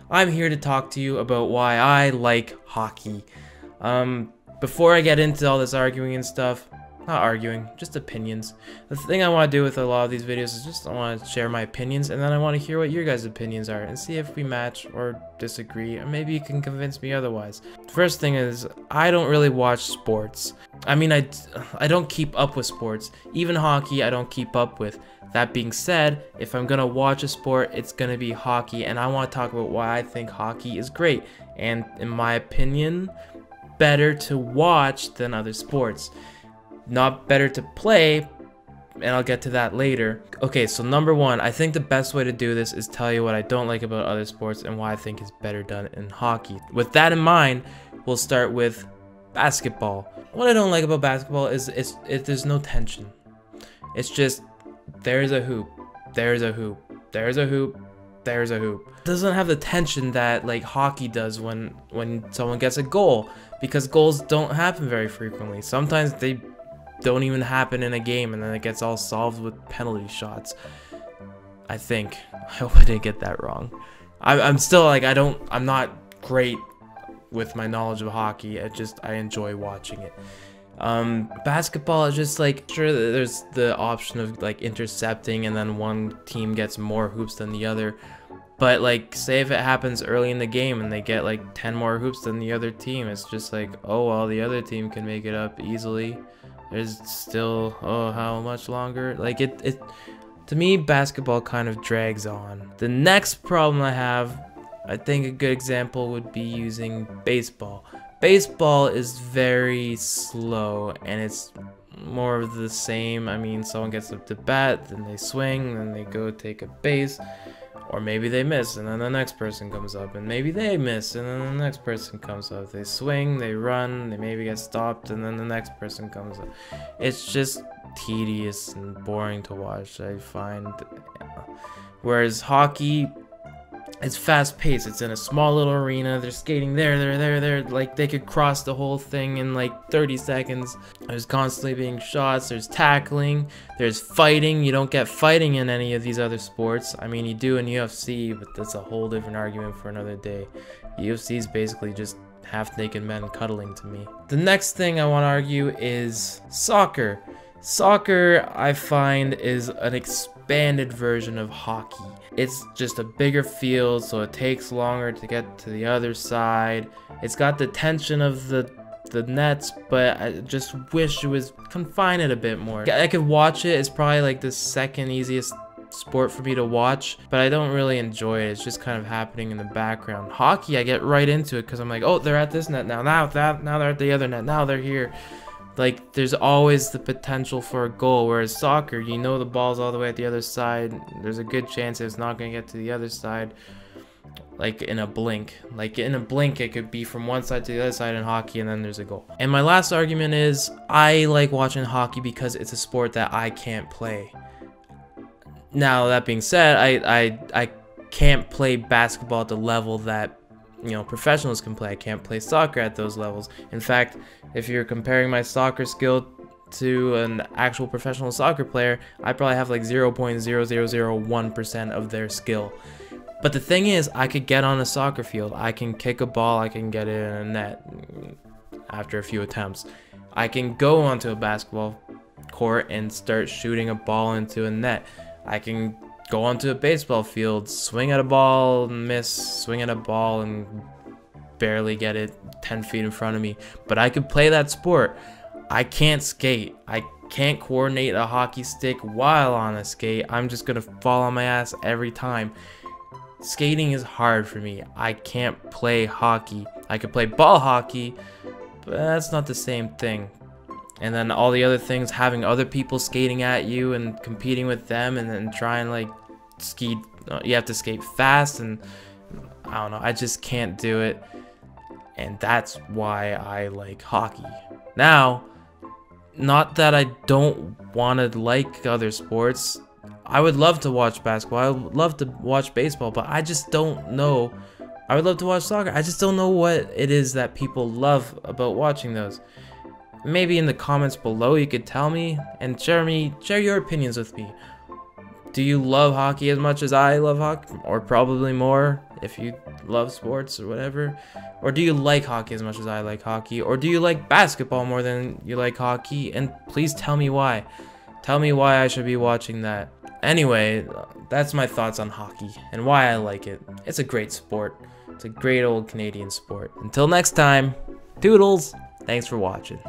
I'm here to talk to you about why I like hockey. Before I get into all this arguing and stuff, not arguing, just opinions. The thing I want to do with a lot of these videos is just I want to share my opinions, and then I want to hear what your guys' opinions are and see if we match or disagree, or maybe you can convince me otherwise. First thing is, I don't really watch sports. I mean, I don't keep up with sports. Even hockey, I don't keep up with. That being said, if I'm gonna watch a sport, it's gonna be hockey, and I want to talk about why I think hockey is great, and in my opinion, better to watch than other sports. Not better to play, and I'll get to that later. Okay, so number one, I think the best way to do this is tell you what I don't like about other sports and why I think is better done in hockey. With that in mind, we'll start with basketball. What I don't like about basketball is there's no tension. It's just there's a hoop, there's a hoop, there's a hoop, there's a hoop. It doesn't have the tension that like hockey does when someone gets a goal, because goals don't happen very frequently. Sometimes they don't even happen in a game, and then it gets all solved with penalty shots. I think. I hope I didn't get that wrong. I'm still like, I'm not great with my knowledge of hockey. I enjoy watching it. Basketball is just like, sure, there's the option of like intercepting, and then one team gets more hoops than the other. But like, say if it happens early in the game and they get like 10 more hoops than the other team, it's just like, oh well, the other team can make it up easily. There's still, oh, how much longer? Like it to me, basketball kind of drags on. The next problem I have, I think a good example would be using baseball. Baseball is very slow, and it's more of the same. I mean, someone gets up to bat, then they swing, then they go take a base, or maybe they miss, and then the next person comes up, and maybe they miss, and then the next person comes up. They swing, they run, they maybe get stopped, and then the next person comes up. It's just tedious and boring to watch, I find. Whereas hockey, it's fast paced. It's in a small little arena. They're skating there. Like, they could cross the whole thing in like 30 seconds. There's constantly being shots. There's tackling. There's fighting. You don't get fighting in any of these other sports. I mean, you do in UFC, but that's a whole different argument for another day. UFC is basically just half-naked men cuddling to me. The next thing I want to argue is soccer. Soccer, I find, is an expanded version of hockey. It's just a bigger field, so it takes longer to get to the other side. It's got the tension of the nets, but I just wish it was confined it a bit more. I could watch it. It's probably like the second easiest sport for me to watch, but I don't really enjoy it. It's just kind of happening in the background. Hockey, I get right into it because I'm like, oh, they're at this net now they're at the other net, now they're here. Like, there's always the potential for a goal, whereas soccer, you know the ball's all the way at the other side. There's a good chance it's not going to get to the other side, like in a blink. Like, in a blink, it could be from one side to the other side in hockey, and then there's a goal. And my last argument is, I like watching hockey because it's a sport that I can't play. Now, that being said, I can't play basketball at the level that, you know, professionals can play. I can't play soccer at those levels. In fact, if you're comparing my soccer skill to an actual professional soccer player, I probably have like 0.0001% of their skill. But the thing is, I could get on a soccer field. I can kick a ball. I can get it in a net after a few attempts. I can go onto a basketball court and start shooting a ball into a net. I can go onto a baseball field, swing at a ball, miss, swing at a ball, and barely get it 10 feet in front of me. But I could play that sport. I can't skate. I can't coordinate a hockey stick while on a skate. I'm just gonna fall on my ass every time. Skating is hard for me. I can't play hockey. I could play ball hockey, but that's not the same thing. And then all the other things, having other people skating at you and competing with them, and then trying like ski, you have to skate fast, and I don't know, I just can't do it. And that's why I like hockey. Now, not that I don't want to like other sports. I would love to watch basketball. I would love to watch baseball, but I just don't know. I would love to watch soccer. I just don't know what it is that people love about watching those. Maybe in the comments below you could tell me, and share your opinions with me. Do you love hockey as much as I love hockey, or probably more? if you love sports or whatever. Or do you like hockey as much as I like hockey? Or do you like basketball more than you like hockey? And please tell me why. Tell me why I should be watching that. Anyway, that's my thoughts on hockey and why I like it. It's a great sport. It's a great old Canadian sport. Until next time, toodles. Thanks for watching.